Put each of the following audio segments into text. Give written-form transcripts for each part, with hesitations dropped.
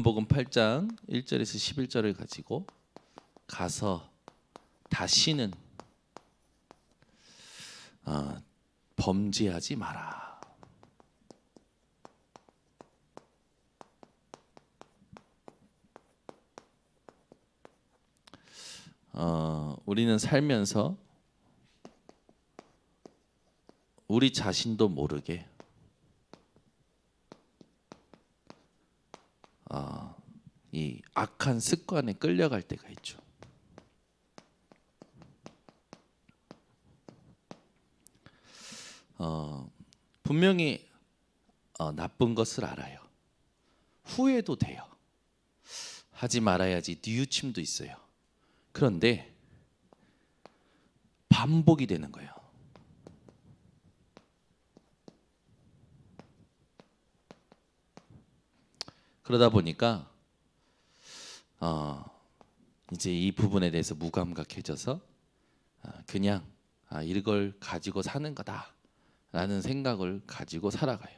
요한복음 8장 1절에서 11절을 가지고 가서 다시는 범죄하지 마라. 우리는 살면서 우리 자신도 모르게 이 악한 습관에 끌려갈 때가 있죠. 분명히 나쁜 것을 알아요. 후회도 돼요. 하지 말아야지 뉘우침도 있어요. 그런데 반복이 되는 거예요. 그러다 보니까 이제 이 부분에 대해서 무감각해져서 그냥 이걸 가지고 사는 거다라는 생각을 가지고 살아가요.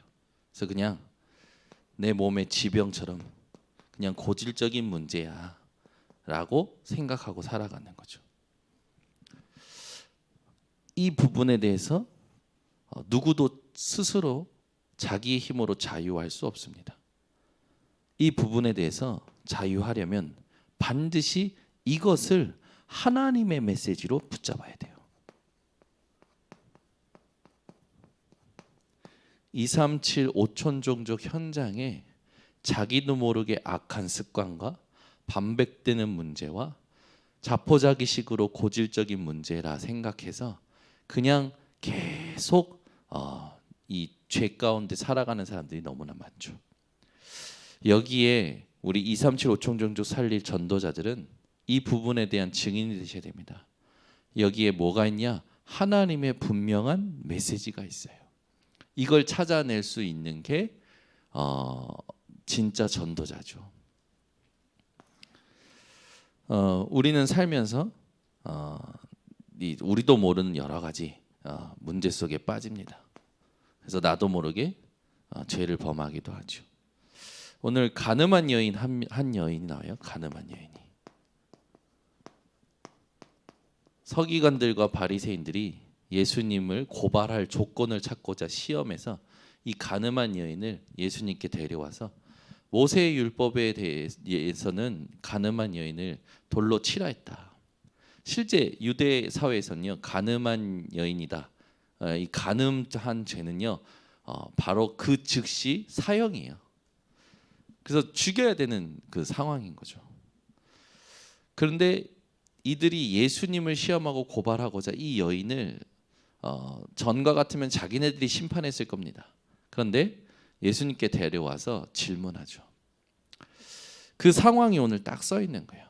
그래서 그냥 내 몸의 지병처럼 그냥 고질적인 문제야 라고 생각하고 살아가는 거죠. 이 부분에 대해서 누구도 스스로 자기의 힘으로 자유할 수 없습니다. 이 부분에 대해서 자유하려면 반드시 이것을 하나님의 메시지로 붙잡아야 돼요. 237 5천 종족 현장에 자기도 모르게 악한 습관과 반복되는 문제와 자포자기식으로 고질적인 문제라 생각해서 그냥 계속 이 죄 가운데 살아가는 사람들이 너무나 많죠. 여기에 우리 237 5천 종족 살릴 전도자들은 이 부분에 대한 증인이 되셔야 됩니다. 여기에 뭐가 있냐? 하나님의 분명한 메시지가 있어요. 이걸 찾아낼 수 있는 게 진짜 전도자죠. 우리는 살면서 우리도 모르는 여러 가지 문제 속에 빠집니다. 그래서 나도 모르게 죄를 범하기도 하죠. 오늘 가늠한 여인 한 여인이 나와요. 가늠한 여인이. 서기관들과 바리새인들이 예수님을 고발할 조건을 찾고자 시험해서 이 가늠한 여인을 예수님께 데려와서 모세의 율법에 대해서는 가늠한 여인을 돌로 치라 했다. 실제 유대 사회에서는요, 가늠한 여인이다. 이 가늠한 죄는요, 바로 그 즉시 사형이에요. 그래서 죽여야 되는 그 상황인 거죠. 그런데 이들이 예수님을 시험하고 고발하고자 이 여인을 전과 같으면 자기네들이 심판했을 겁니다. 그런데 예수님께 데려와서 질문하죠. 그 상황이 오늘 딱 써 있는 거예요.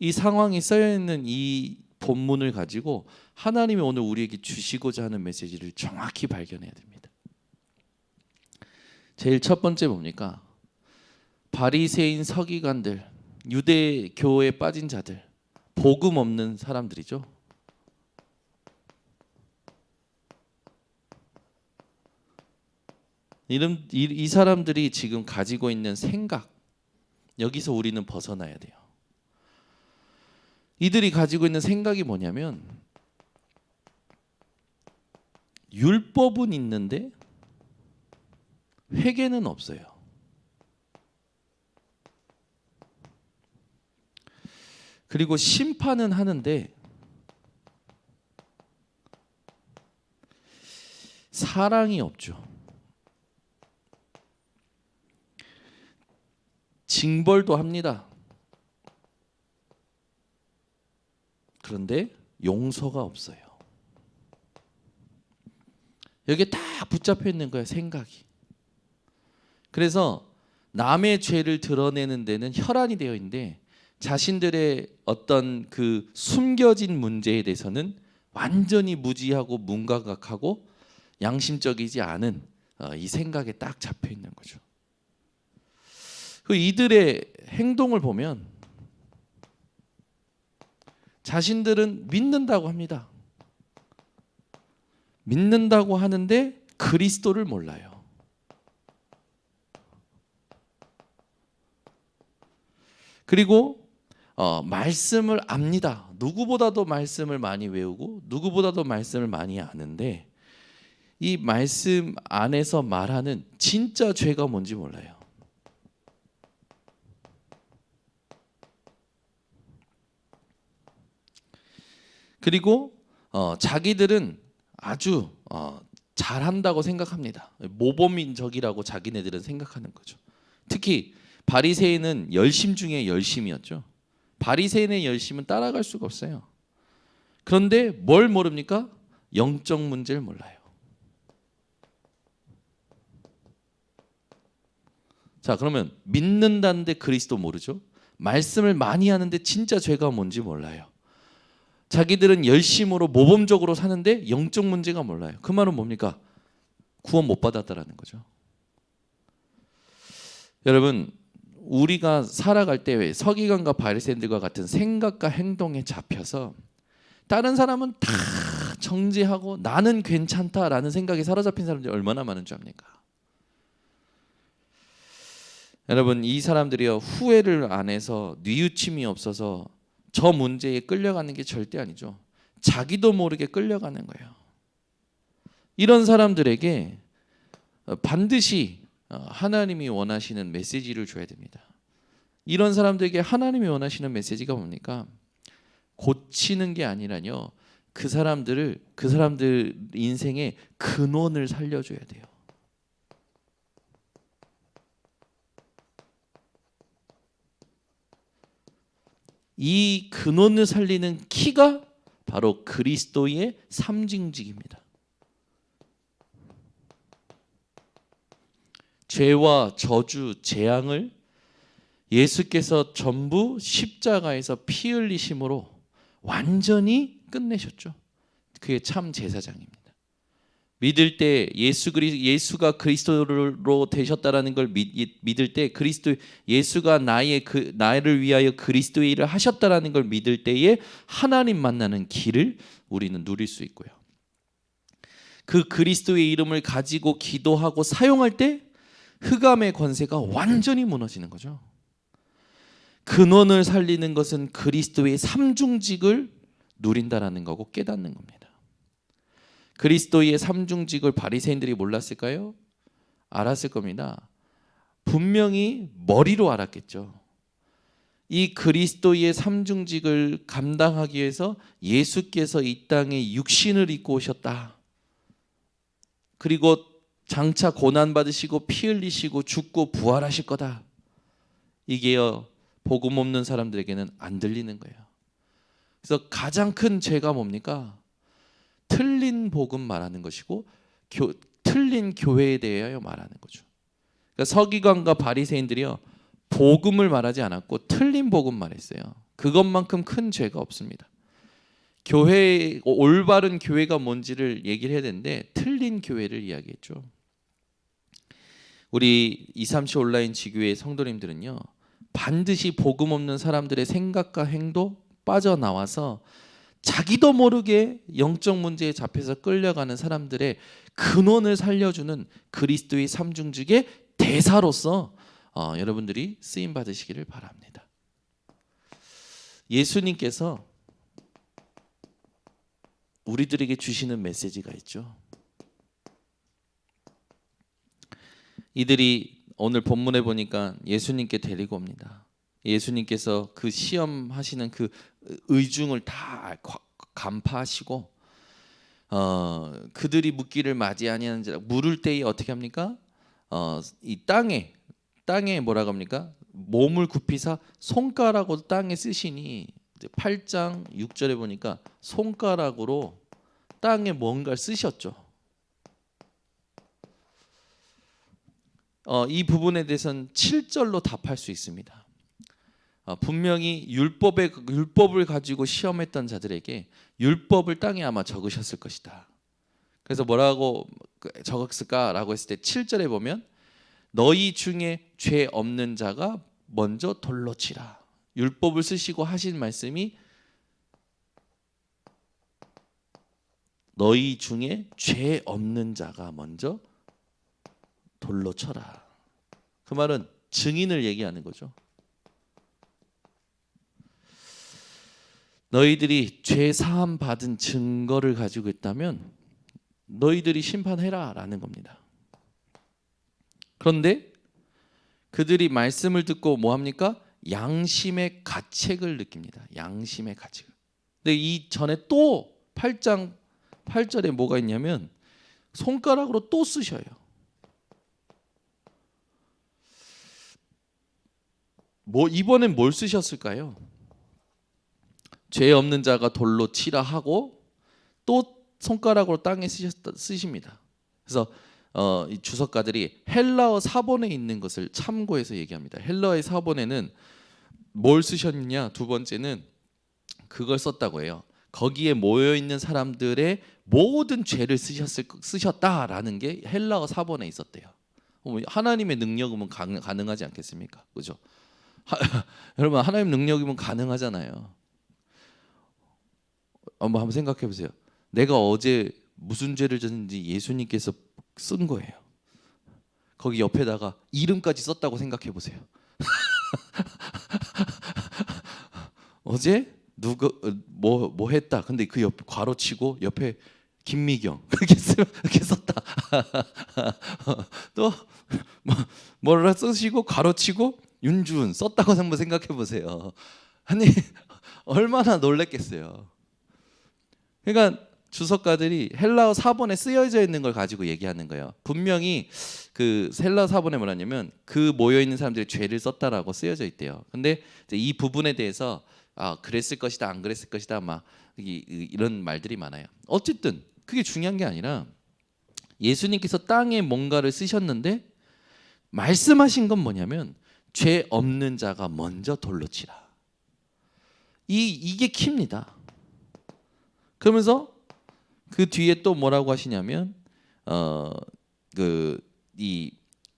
이 상황이 써 있는 이 본문을 가지고 하나님이 오늘 우리에게 주시고자 하는 메시지를 정확히 발견해야 됩니다. 제일 첫 번째 뭡니까? 바리새인 서기관들, 유대 교회에 빠진 자들, 복음 없는 사람들이죠. 이 사람들이 지금 가지고 있는 생각, 여기서 우리는 벗어나야 돼요. 이들이 가지고 있는 생각이 뭐냐면 율법은 있는데 회개는 없어요. 그리고 심판은 하는데 사랑이 없죠. 징벌도 합니다. 그런데 용서가 없어요. 여기에 딱 붙잡혀 있는 거예요, 생각이. 그래서 남의 죄를 드러내는 데는 혈안이 되어 있는데 자신들의 어떤 그 숨겨진 문제에 대해서는 완전히 무지하고 문감각하고 양심적이지 않은 이 생각에 딱 잡혀 있는 거죠. 이들의 행동을 보면 자신들은 믿는다고 합니다. 믿는다고 하는데 그리스도를 몰라요. 그리고 말씀을 압니다. 누구보다도 말씀을 많이 외우고 누구보다도 말씀을 많이 아는데 이 말씀 안에서 말하는 진짜 죄가 뭔지 몰라요. 그리고 자기들은 아주 잘한다고 생각합니다. 모범인적이라고 자기네들은 생각하는 거죠. 특히 바리새인은 열심 중에 열심이었죠. 바리새인의 열심은 따라갈 수가 없어요. 그런데 뭘 모릅니까? 영적 문제를 몰라요. 자, 그러면 믿는다는데 그리스도 모르죠? 말씀을 많이 하는데 진짜 죄가 뭔지 몰라요. 자기들은 열심으로 모범적으로 사는데 영적 문제가 몰라요. 그 말은 뭡니까? 구원 못 받았다라는 거죠. 여러분, 우리가 살아갈 때 왜 서기관과 바리새인들과 같은 생각과 행동에 잡혀서 다른 사람은 다 정죄하고 나는 괜찮다라는 생각에 사로잡힌 사람들이 얼마나 많은 줄 압니까? 여러분, 이 사람들이요, 후회를 안 해서 뉘우침이 없어서 저 문제에 끌려가는 게 절대 아니죠. 자기도 모르게 끌려가는 거예요. 이런 사람들에게 반드시 하나님이 원하시는 메시지를 줘야 됩니다. 이런 사람들에게 하나님이 원하시는 메시지가 뭡니까? 고치는 게 아니라요, 그 사람들 인생의 근원을 살려줘야 돼요. 이 근원을 살리는 키가 바로 그리스도의 삼중직입니다. 죄와 저주, 재앙을 예수께서 전부 십자가에서 피 흘리심으로 완전히 끝내셨죠. 그게 참 제사장입니다. 믿을 때 예수가 그리스도로 되셨다라는 걸 믿을 때 예수가 나를 위하여 그리스도의 일을 하셨다라는 걸 믿을 때에 하나님 만나는 길을 우리는 누릴 수 있고요. 그 그리스도의 이름을 가지고 기도하고 사용할 때 흑암의 권세가 완전히 무너지는 거죠. 근원을 살리는 것은 그리스도의 삼중직을 누린다라는 거고 깨닫는 겁니다. 그리스도의 삼중직을 바리새인들이 몰랐을까요? 알았을 겁니다. 분명히 머리로 알았겠죠. 이 그리스도의 삼중직을 감당하기 위해서 예수께서 이 땅에 육신을 입고 오셨다. 그리고 장차 고난 받으시고 피 흘리시고 죽고 부활하실 거다. 이게요, 복음 없는 사람들에게는 안 들리는 거예요. 그래서 가장 큰 죄가 뭡니까? 틀린 복음 말하는 것이고 틀린 교회에 대하여 말하는 거죠. 그러니까 서기관과 바리새인들이요, 복음을 말하지 않았고 틀린 복음 말했어요. 그것만큼 큰 죄가 없습니다. 올바른 교회가 뭔지를 얘기를 해야 되는데 틀린 교회를 이야기했죠. 우리 237 온라인 지교회 성도님들은요, 반드시 복음 없는 사람들의 생각과 행동 빠져나와서 자기도 모르게 영적 문제에 잡혀서 끌려가는 사람들의 근원을 살려주는 그리스도의 삼중직의 대사로서 여러분들이 쓰임 받으시기를 바랍니다. 예수님께서 우리들에게 주시는 메시지가 있죠. 이들이 오늘 본문에 보니까 예수님께 데리고 옵니다. 예수님께서 그 시험하시는 그 의중을 다 간파하시고 그들이 묻기를 맞이 아니하는 자라 물을 때에 어떻게 합니까? 이 땅에 뭐라고 합니까? 몸을 굽히사 손가락으로 땅에 쓰시니 8장 6절에 보니까 손가락으로 땅에 뭔가를 쓰셨죠. 이 부분에 대해서는 7절로 답할 수 있습니다. 분명히 율법을 가지고 시험했던 자들에게 율법을 땅에 아마 적으셨을 것이다. 그래서 뭐라고 적었을까라고 했을 때 7절에 보면 너희 중에 죄 없는 자가 먼저 돌로 치라. 율법을 쓰시고 하신 말씀이 너희 중에 죄 없는 자가 먼저 돌로 쳐라. 그 말은 증인을 얘기하는 거죠. 너희들이 죄 사함 받은 증거를 가지고 있다면 너희들이 심판해라 라는 겁니다. 그런데 그들이 말씀을 듣고 뭐 합니까? 양심의 가책을 느낍니다. 양심의 가책. 근데 이 전에 또 8장 8절에 뭐가 있냐면 손가락으로 또 쓰셔요. 뭐 이번엔 뭘 쓰셨을까요? 죄 없는 자가 돌로 치라 하고 또 손가락으로 땅에 쓰십니다. 그래서 이 주석가들이 헬라어 사본에 있는 것을 참고해서 얘기합니다. 헬라어의 사본에는 뭘 쓰셨느냐? 두 번째는 그걸 썼다고 해요. 거기에 모여 있는 사람들의 모든 죄를 쓰셨다라는 게 헬라어 사본에 있었대요. 하나님의 능력이면 가능하지 않겠습니까? 그죠? 여러분 하나님 능력이면 가능하잖아요. 한번 생각해 보세요. 내가 어제 무슨 죄를 졌는지 예수님께서 쓴 거예요. 거기 옆에다가 이름까지 썼다고 생각해 보세요. 어제 누가 뭐 했다. 근데 그 옆에 괄호치고 옆에 김미경 그렇게 썼다. 또 뭐라 쓰시고 괄호치고 윤주은 썼다고 한번 생각해 보세요. 아니 얼마나 놀랬겠어요. 그러니까 주석가들이 헬라어 사본에 쓰여져 있는 걸 가지고 얘기하는 거예요. 분명히 그 헬라어 사본에 뭐라냐면 그 모여 있는 사람들이 죄를 썼다라고 쓰여져 있대요. 근데 이제 이 부분에 대해서 그랬을 것이다, 안 그랬을 것이다, 막 이런 말들이 많아요. 어쨌든 그게 중요한 게 아니라 예수님께서 땅에 뭔가를 쓰셨는데 말씀하신 건 뭐냐면 죄 없는 자가 먼저 돌로 치라. 이게 키입니다. 그러면서 그 뒤에 또 뭐라고 하시냐면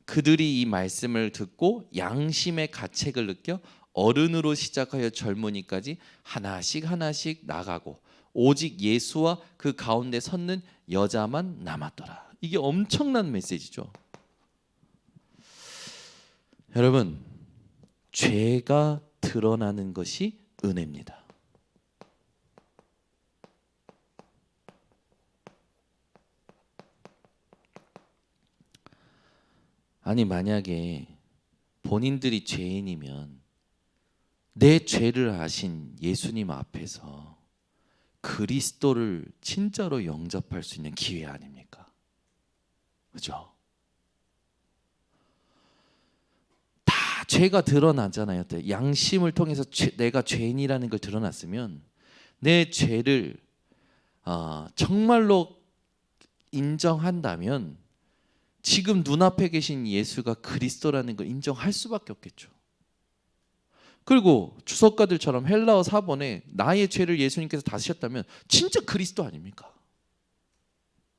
그들이 이 말씀을 듣고 양심의 가책을 느껴 어른으로 시작하여 젊은이까지 하나씩 나가고 오직 예수와 그 가운데 섰는 여자만 남았더라. 이게 엄청난 메시지죠. 여러분, 죄가 드러나는 것이 은혜입니다. 아니 만약에 본인들이 죄인이면 내 죄를 아신 예수님 앞에서 그리스도를 진짜로 영접할 수 있는 기회 아닙니까? 그죠? 다 죄가 드러나잖아요. 양심을 통해서 내가 죄인이라는 걸 드러났으면 내 죄를 정말로 인정한다면 지금 눈앞에 계신 예수가 그리스도라는 걸 인정할 수밖에 없겠죠. 그리고 주석가들처럼 헬라어 사본에 나의 죄를 예수님께서 다 쓰셨다면 진짜 그리스도 아닙니까?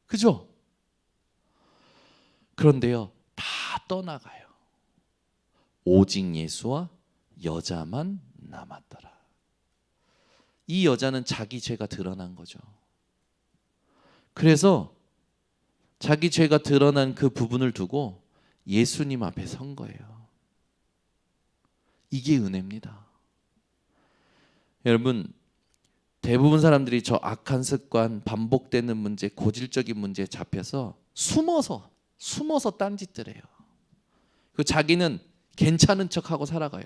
그죠? 그런데요, 다 떠나가요. 오직 예수와 여자만 남았더라. 이 여자는 자기 죄가 드러난 거죠. 그래서 자기 죄가 드러난 그 부분을 두고 예수님 앞에 선 거예요. 이게 은혜입니다. 여러분, 대부분 사람들이 저 악한 습관, 반복되는 문제, 고질적인 문제에 잡혀서 숨어서 딴짓들 해요. 그 자기는 괜찮은 척하고 살아가요.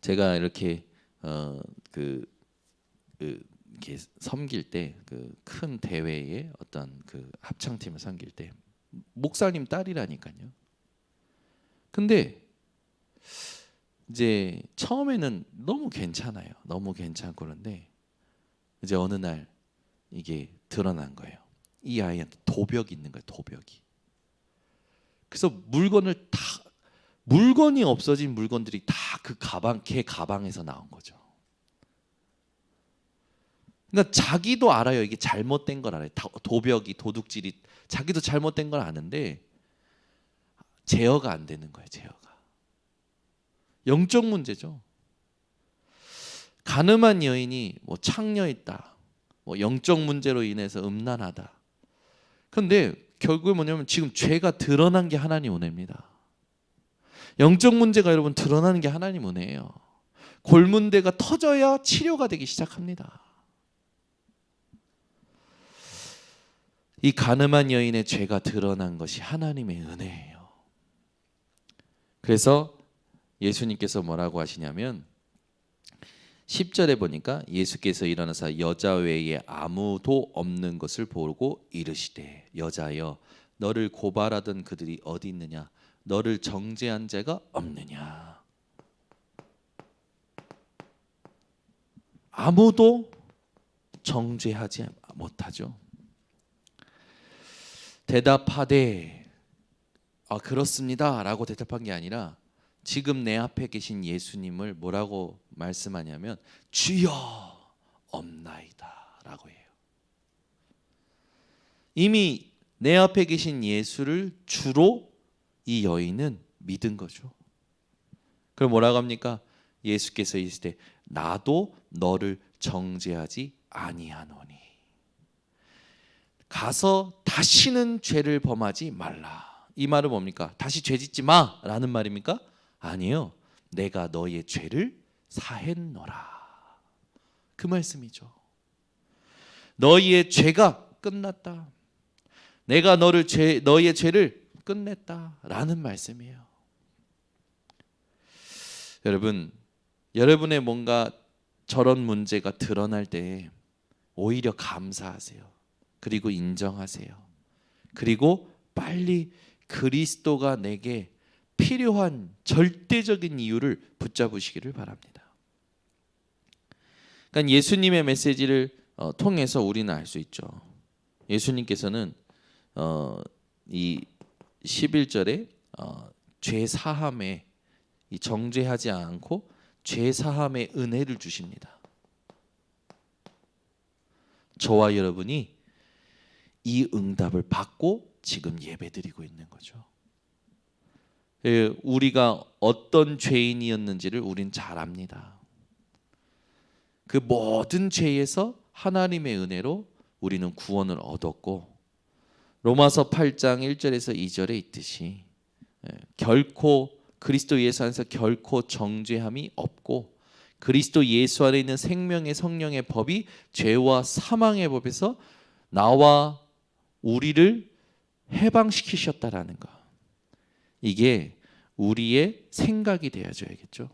제가 이렇게 이렇게 섬길 때 그 큰 대회에 어떤 그 합창팀을 섬길 때 목사님 딸이라니까요. 근데 이제 처음에는 너무 괜찮아요. 너무 괜찮고 그런데 이제 어느 날 이게 드러난 거예요. 이 아이한테 도벽이 있는 거예요. 도벽이. 그래서 물건이 없어진 물건들이 다 그 걔 가방에서 나온 거죠. 그러니까 자기도 알아요. 이게 잘못된 걸 알아요. 도벽이 도둑질이 자기도 잘못된 걸 아는데 제어가 안 되는 거예요. 제어가. 영적 문제죠. 가늠한 여인이 뭐 창녀 있다. 뭐 영적 문제로 인해서 음란하다. 그런데 결국에 뭐냐면 지금 죄가 드러난 게 하나님 은혜입니다. 영적 문제가 여러분 드러나는 게 하나님 은혜예요. 골문대가 터져야 치료가 되기 시작합니다. 이 가늠한 여인의 죄가 드러난 것이 하나님의 은혜예요. 그래서 예수님께서 뭐라고 하시냐면 10절에 보니까 예수께서 일어나사 여자 외에 아무도 없는 것을 보고 이르시되 여자여 너를 고발하던 그들이 어디 있느냐 너를 정죄한 자가 없느냐. 아무도 정죄하지 못하죠. 대답하되 그렇습니다 라고 대답한 게 아니라 지금 내 앞에 계신 예수님을 뭐라고 말씀하냐면 주여 없나이다 라고 해요. 이미 내 앞에 계신 예수를 주로 이 여인은 믿은 거죠. 그럼 뭐라고 합니까? 예수께서 이르시되 나도 너를 정죄하지 아니하노니 가서 다시는 죄를 범하지 말라. 이 말은 뭡니까? 다시 죄 짓지 마 라는 말입니까? 아니요. 내가 너의 죄를 사했노라. 그 말씀이죠. 너희의 죄가 끝났다. 내가 너희의 죄를 끝냈다 라는 말씀이에요. 여러분, 여러분의 뭔가 저런 문제가 드러날 때 오히려 감사하세요. 그리고 인정하세요. 그리고 빨리 그리스도가 내게 필요한 절대적인 이유를 붙잡으시기를 바랍니다. 그러니까 예수님의 메시지를 통해서 우리는 알 수 있죠. 예수님께서는 이 11절에 죄 사함에 정죄하지 않고 죄 사함의 은혜를 주십니다. 저와 여러분이 이 응답을 받고 지금 예배드리고 있는 거죠. 우리가 어떤 죄인이었는지를 우린 잘 압니다. 그 모든 죄에서 하나님의 은혜로 우리는 구원을 얻었고 로마서 8장 1절에서 2절에 있듯이 결코 그리스도 예수 안에서 결코 정죄함이 없고 그리스도 예수 안에 있는 생명의 성령의 법이 죄와 사망의 법에서 나와 우리를 해방시키셨다라는 것. 이게 우리의 생각이 되어줘야겠죠.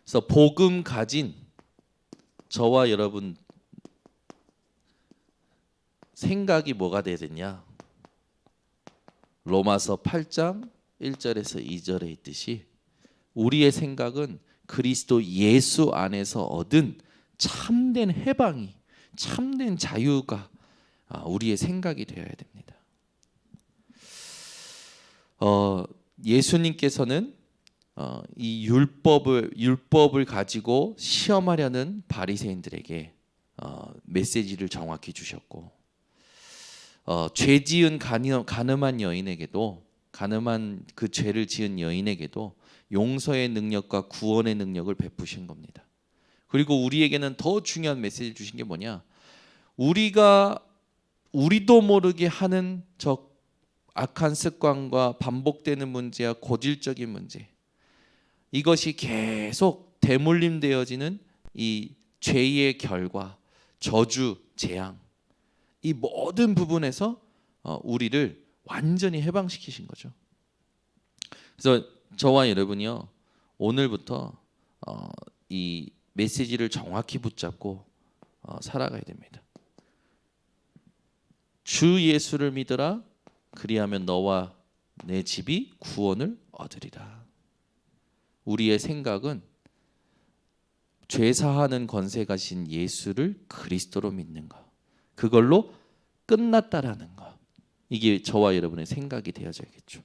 그래서 복음 가진 저와 여러분 생각이 뭐가 돼야 되냐? 로마서 8장 1절에서 2절에 있듯이 우리의 생각은 그리스도 예수 안에서 얻은 참된 해방이 참된 자유가 우리의 생각이 되어야 됩니다. 예수님께서는 이 율법을 가지고 시험하려는 바리새인들에게 메시지를 정확히 주셨고 죄 지은 가늠한 여인에게도 가늠한 그 죄를 지은 여인에게도 용서의 능력과 구원의 능력을 베푸신 겁니다. 그리고 우리에게는 더 중요한 메시지를 주신 게 뭐냐? 우리도 모르게 하는 저 악한 습관과 반복되는 문제와 고질적인 문제, 이것이 계속 대물림되어지는 이 죄의 결과, 저주, 재앙, 이 모든 부분에서 우리를 완전히 해방시키신 거죠. 그래서 저와 여러분이요, 오늘부터 이 메시지를 정확히 붙잡고 살아가야 됩니다. 주 예수를 믿으라. 그리하면 너와 내 집이 구원을 얻으리라. 우리의 생각은 죄 사하는 권세 가신 예수를 그리스도로 믿는 것, 그걸로 끝났다라는 것, 이게 저와 여러분의 생각이 되어져야겠죠.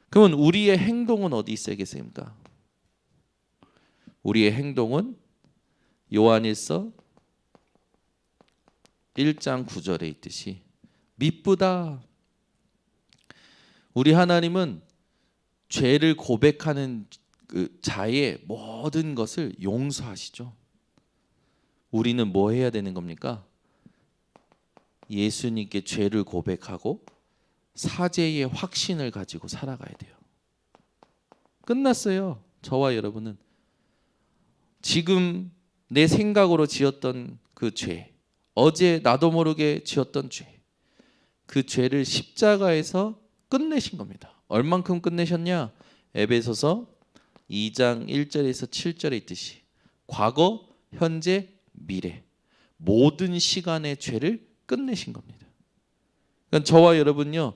그러면 우리의 행동은 어디 있어야겠습니까? 우리의 행동은 요한일서 1장 9절에 있듯이 미쁘다. 우리 하나님은 죄를 고백하는 그 자의 모든 것을 용서하시죠. 우리는 뭐 해야 되는 겁니까? 예수님께 죄를 고백하고 사죄의 확신을 가지고 살아가야 돼요. 끝났어요. 저와 여러분은 지금 내 생각으로 지었던 그 죄, 어제 나도 모르게 지었던 죄, 그 죄를 십자가에서 끝내신 겁니다. 얼만큼 끝내셨냐? 에베소서 2장 1절에서 7절에 있듯이 과거, 현재, 미래 모든 시간의 죄를 끝내신 겁니다. 그러니까 저와 여러분요,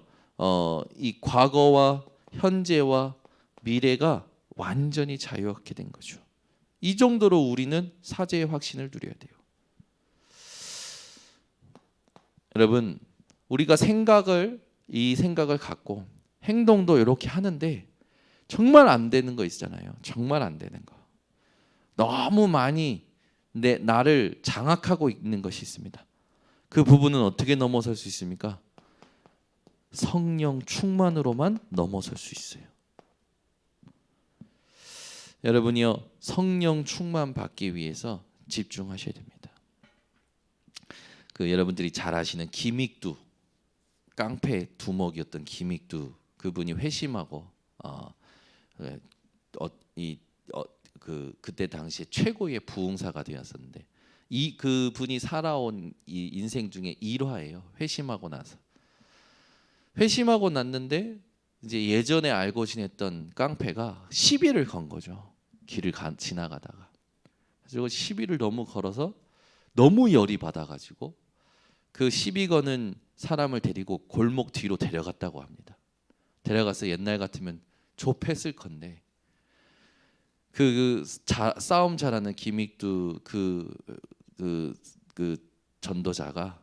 이 과거와 현재와 미래가 완전히 자유롭게 된 거죠. 이 정도로 우리는 사죄의 확신을 누려야 돼요. 여러분, 우리가 이 생각을 갖고 행동도 이렇게 하는데 정말 안 되는 거 있잖아요. 정말 안 되는 거. 너무 많이 나를 장악하고 있는 것이 있습니다. 그 부분은 어떻게 넘어설 수 있습니까? 성령 충만으로만 넘어설 수 있어요. 여러분이요, 성령 충만 받기 위해서 집중하셔야 됩니다. 그 여러분들이 잘 아시는 김익두, 깡패 두목이었던 김익두, 그분이 회심하고 그때 당시에 최고의 부흥사가 되었었는데, 그분이 살아온 이 인생 중에 일화예요. 회심하고 났는데 이제 예전에 알고 지냈던 깡패가 시비를 건 거죠. 길을 지나가다가. 그리고 시비를 너무 걸어서 너무 열이 받아가지고 그 시비 거는 사람을 데리고 골목 뒤로 데려갔다고 합니다. 데려가서 옛날 같으면 좁혔을 건데 싸움 잘하는 김익두 그 전도자가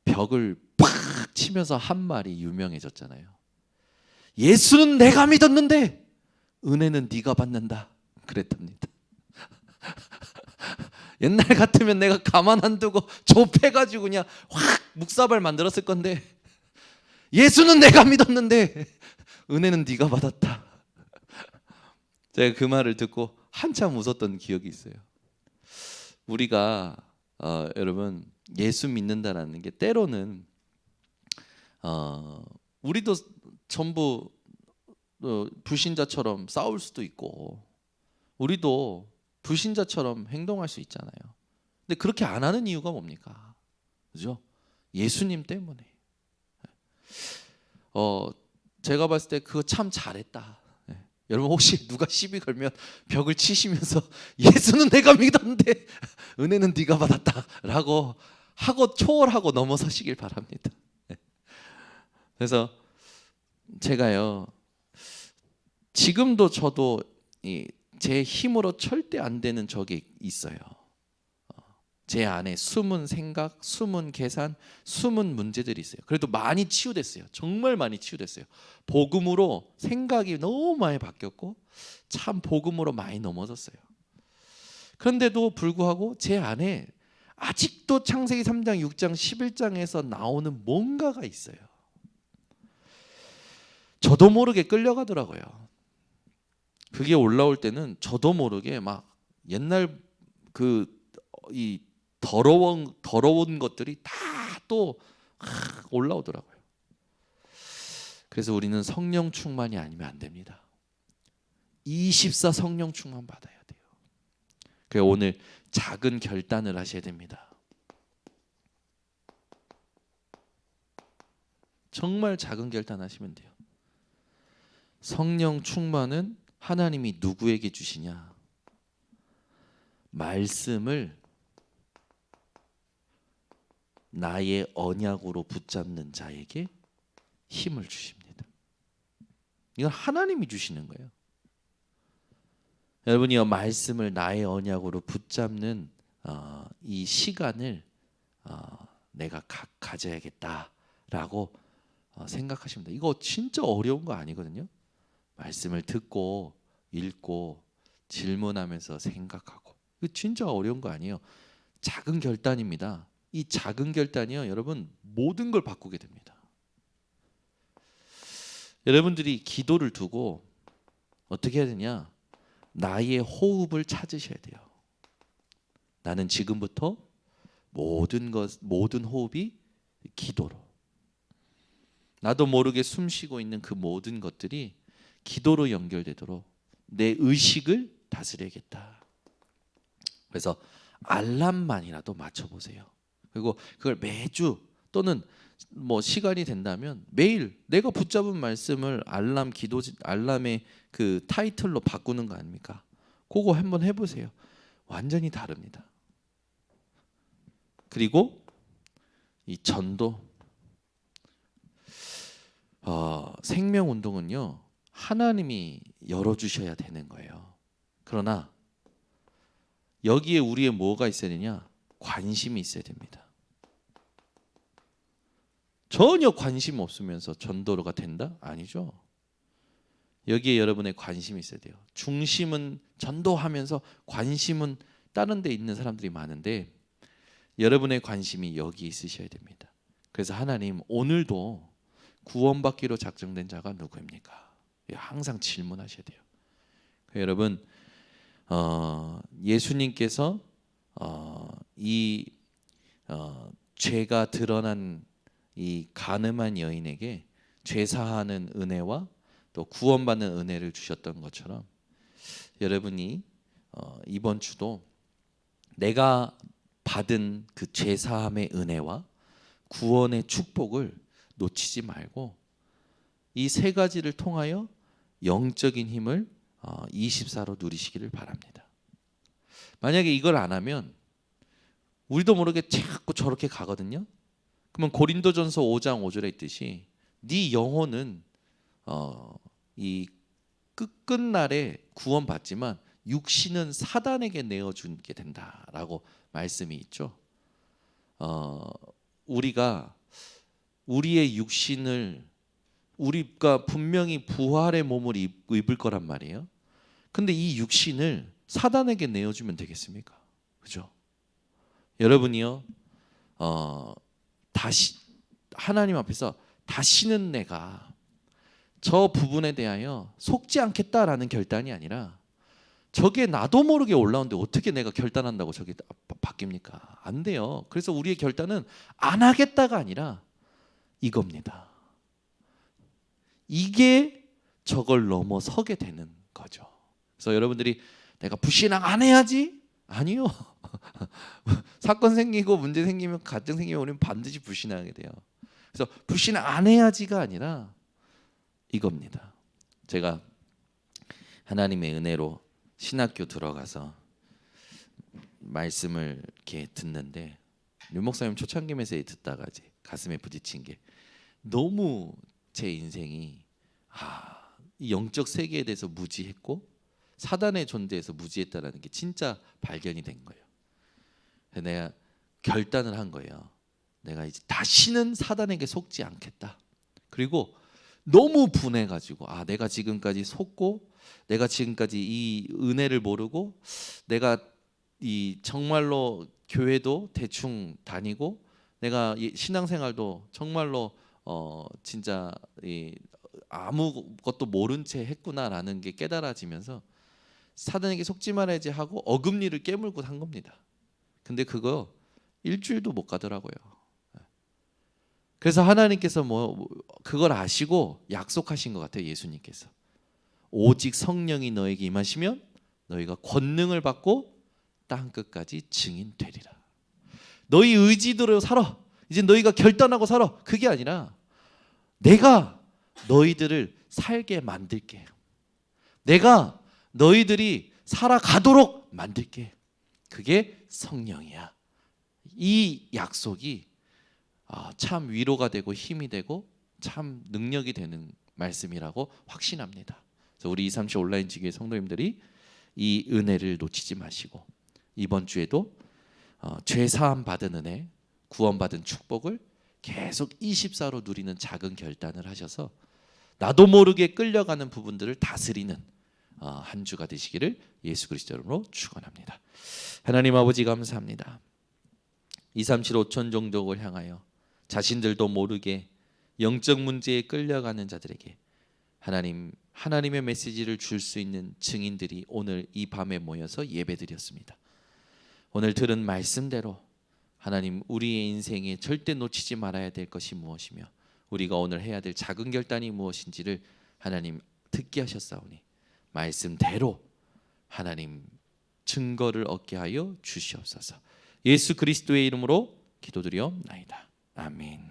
벽을 팍 치면서 한 말이 유명해졌잖아요. 예수는 내가 믿었는데 은혜는 네가 받는다 그랬답니다. 옛날 같으면 내가 가만 안 두고 좁혀가지고 그냥 확 묵사발 만들었을 건데, 예수는 내가 믿었는데 은혜는 네가 받았다. 제가 그 말을 듣고 한참 웃었던 기억이 있어요. 우리가 여러분 예수 믿는다라는 게 때로는 우리도 전부 불신자처럼 싸울 수도 있고 우리도 불신자처럼 행동할 수 있잖아요. 근데 그렇게 안 하는 이유가 뭡니까? 그죠? 예수님 때문에. 제가 봤을 때 그거 참 잘했다. 여러분 혹시 누가 시비 걸면 벽을 치시면서 예수는 내가 믿었는데 은혜는 네가 받았다라고 하고 초월하고 넘어서시길 바랍니다. 그래서 제가요, 지금도 저도 제 힘으로 절대 안 되는 적이 있어요. 제 안에 숨은 생각, 숨은 계산, 숨은 문제들이 있어요. 그래도 많이 치유됐어요. 정말 많이 치유됐어요. 복음으로 생각이 너무 많이 바뀌었고 참 복음으로 많이 넘어졌어요. 그런데도 불구하고 제 안에 아직도 창세기 3장, 6장, 11장에서 나오는 뭔가가 있어요. 저도 모르게 끌려가더라고요. 그게 올라올 때는 저도 모르게 막 옛날 이 더러운 것들이 다 또 올라오더라고요. 그래서 우리는 성령 충만이 아니면 안 됩니다. 24 성령 충만 받아야 돼요. 그래서 오늘 작은 결단을 하셔야 됩니다. 정말 작은 결단 하시면 돼요. 성령 충만은 하나님이 누구에게 주시냐? 말씀을 나의 언약으로 붙잡는 자에게 힘을 주십니다. 이건 하나님이 주시는 거예요. 여러분이요, 말씀을 나의 언약으로 붙잡는 이 시간을 내가 가져야겠다라고 생각하십니다. 이거 진짜 어려운 거 아니거든요. 말씀을 듣고 읽고 질문하면서 생각하고, 이거 진짜 어려운 거 아니에요. 작은 결단입니다. 이 작은 결단이요, 여러분 모든 걸 바꾸게 됩니다. 여러분들이 기도를 두고 어떻게 해야 되냐? 나의 호흡을 찾으셔야 돼요. 나는 지금부터 모든 호흡이 기도로, 나도 모르게 숨 쉬고 있는 그 모든 것들이 기도로 연결되도록 내 의식을 다스려야겠다. 그래서 알람만이라도 맞춰보세요. 그리고 그걸 매주 또는 뭐 시간이 된다면 매일 내가 붙잡은 말씀을 알람의 그 타이틀로 바꾸는 거 아닙니까? 그거 한번 해보세요. 완전히 다릅니다. 그리고 이 전도, 생명운동은요 하나님이 열어주셔야 되는 거예요. 그러나 여기에 우리의 뭐가 있어야 되냐? 관심이 있어야 됩니다. 전혀 관심 없으면서 전도가 된다? 아니죠. 여기에 여러분의 관심이 있어야 돼요. 중심은 전도하면서 관심은 다른 데 있는 사람들이 많은데 여러분의 관심이 여기 있으셔야 됩니다. 그래서 하나님 오늘도 구원받기로 작정된 자가 누구입니까? 항상 질문하셔야 돼요. 여러분 예수님께서 이 죄가 드러난 이 간음한 여인에게 죄사하는 은혜와 또 구원받는 은혜를 주셨던 것처럼 여러분이 이번 주도 내가 받은 그 죄사함의 은혜와 구원의 축복을 놓치지 말고 이 세 가지를 통하여 영적인 힘을 24로 누리시기를 바랍니다. 만약에 이걸 안 하면 우리도 모르게 자꾸 저렇게 가거든요. 그러면 고린도전서 5장 5절에 있듯이 네 영혼은 이 끝날에 구원받지만 육신은 사단에게 내어주게 된다라고 말씀이 있죠. 우리가 우리의 육신을 우리가 분명히 부활의 몸을 입을 거란 말이에요. 근데 이 육신을 사단에게 내어주면 되겠습니까? 그죠? 여러분이요 다시 하나님 앞에서 다시는 내가 저 부분에 대하여 속지 않겠다라는 결단이 아니라 저게 나도 모르게 올라오는데 어떻게 내가 결단한다고 저게 바뀝니까? 안 돼요. 그래서 우리의 결단은 안 하겠다가 아니라 이겁니다. 이게 저걸 넘어서게 되는 거죠. 그래서 여러분들이 내가 불신앙 안 해야지? 아니요. 사건 생기고 문제 생기면 갈등 생기면 우리는 반드시 불신앙하게 돼요. 그래서 불신앙 안 해야지가 아니라 이겁니다. 제가 하나님의 은혜로 신학교 들어가서 말씀을 이렇게 듣는데 유 목사님 초창기 메시지 듣다가 이제 가슴에 부딪힌 게 너무 제 인생이 이 영적 세계에 대해서 무지했고 사단의 존재에서 무지했다라는 게 진짜 발견이 된 거예요. 그래서 내가 결단을 한 거예요. 내가 이제 다시는 사단에게 속지 않겠다. 그리고 너무 분해가지고 내가 지금까지 속고 내가 지금까지 이 은혜를 모르고 내가 이 정말로 교회도 대충 다니고 내가 신앙생활도 정말로 진짜 아무것도 모른 채 했구나라는 게 깨달아지면서 사단에게 속지 말아야지 하고 어금니를 깨물고 산 겁니다. 근데 그거 일주일도 못 가더라고요. 그래서 하나님께서 그걸 아시고 약속하신 것 같아요. 예수님께서 오직 성령이 너에게 임하시면 너희가 권능을 받고 땅 끝까지 증인 되리라. 너희 의지대로 살아. 이제 너희가 결단하고 살아. 그게 아니라 내가 너희들을 살게 만들게. 내가 너희들이 살아가도록 만들게. 그게 성령이야. 이 약속이 참 위로가 되고 힘이 되고 참 능력이 되는 말씀이라고 확신합니다. 그래서 우리 237 온라인 지교회 성도님들이 이 은혜를 놓치지 마시고 이번 주에도 죄 사함 받은 은혜, 구원받은 축복을 계속 24로 누리는 작은 결단을 하셔서 나도 모르게 끌려가는 부분들을 다스리는 한 주가 되시기를 예수 그리스도 이름으로 축원합니다. 하나님 아버지 감사합니다. 237 5천 종족을 향하여 자신들도 모르게 영적 문제에 끌려가는 자들에게 하나님의 메시지를 줄 수 있는 증인들이 오늘 이 밤에 모여서 예배드렸습니다. 오늘 들은 말씀대로 하나님 우리의 인생에 절대 놓치지 말아야 될 것이 무엇이며 우리가 오늘 해야 될 작은 결단이 무엇인지를 하나님 듣게 하셨사오니 말씀대로 하나님 증거를 얻게 하여 주시옵소서. 예수 그리스도의 이름으로 기도드리옵나이다. 아멘.